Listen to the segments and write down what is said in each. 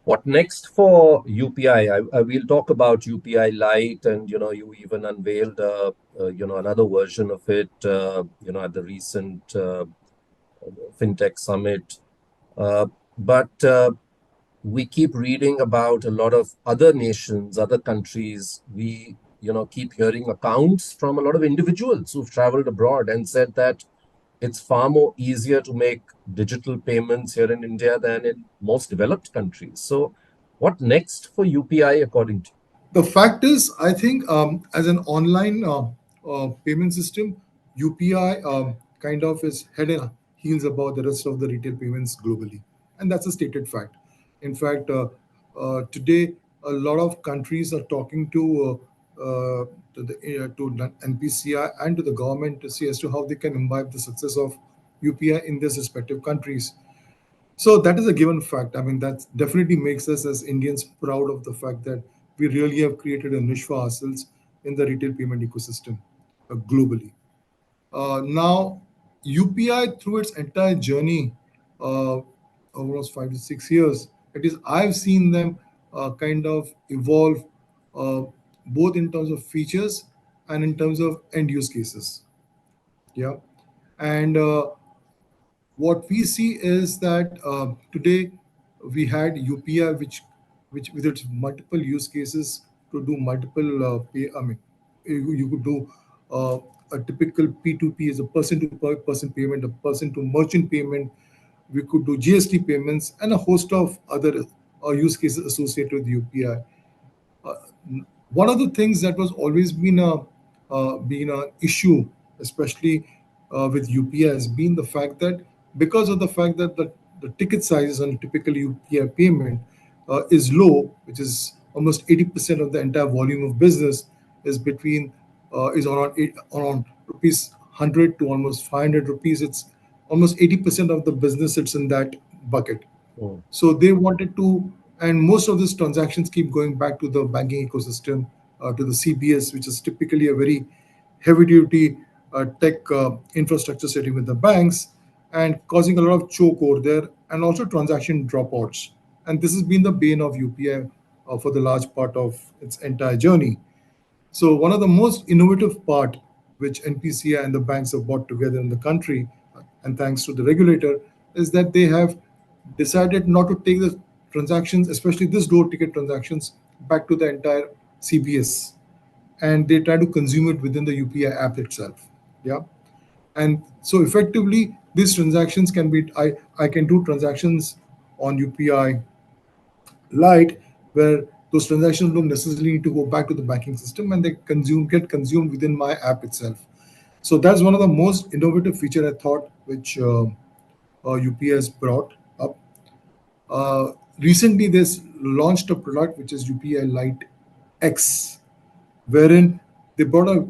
What next for UPI? We'll talk about UPI Lite, and you even unveiled another version of it, at the recent FinTech Summit. But we keep reading about a lot of other nations, other countries. We keep hearing accounts from a lot of individuals who've traveled abroad and said that it's far more easier to make digital payments here in India than in most developed countries. So, what next for UPI according to you? The fact is, I think as an online payment system, UPI kind of is head and heels above the rest of the retail payments globally, and that's a stated fact. In fact, today a lot of countries are talking to NPCI and to the government to see as to how they can imbibe the success of UPI in their respective countries. So that is a given fact. I mean, that definitely makes us as Indians proud of the fact that we really have created a niche for ourselves in the retail payment ecosystem globally. Now, UPI through its entire journey, uh, almost 5 to 6 years, it is I've seen them kind of evolve uh, both in terms of features and in terms of end use cases. Yeah, and what we see is that today we had UPI, which with its multiple use cases to do multiple pay. I mean, you could do uh, a typical P2P is a person to person payment, a person to merchant payment. We could do GST payments and a host of other use cases associated with UPI. Uh, One of the things that was always been an issue, especially with UPI, has been the fact that because of the fact that the ticket sizes on a typical UPI payment is low, which is almost 80% of the entire volume of business is between is around rupees 100 to almost 500 rupees. It's almost 80% of the business sits in that bucket. Mm. So they wanted to, and most of these transactions keep going back to the banking ecosystem, to the CBS, which is typically a very heavy duty tech infrastructure setting with the banks, and causing a lot of choke over there and also transaction dropouts. And this has been the bane of UPI for the large part of its entire journey. So one of the most innovative part which NPCI and the banks have brought together in the country, and thanks to the regulator, is that they have decided not to take the transactions, especially this low ticket transactions, back to the entire CBS, and they try to consume it within the UPI app itself. Yeah, and so effectively these transactions can be I can do transactions on UPI Lite, where those transactions don't necessarily need to go back to the banking system and they get consumed within my app itself. So that's one of the most innovative feature I thought which UPI has brought up. Recently, they launched a product which is UPI Lite X, wherein they brought one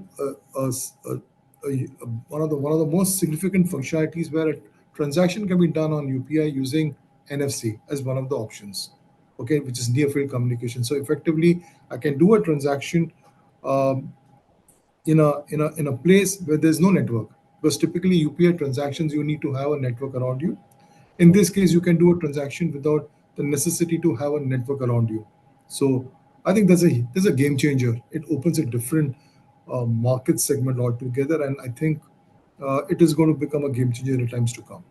of the most significant functionalities where a transaction can be done on UPI using NFC as one of the options. Okay, which is near field communication. So effectively, I can do a transaction um, in a place where there's no network, because typically UPI transactions you need to have a network around you. In this case, you can do a transaction without the necessity to have a network around you. So I think that's a game changer. It opens a different market segment altogether, and I think it is going to become a game changer in the times to come.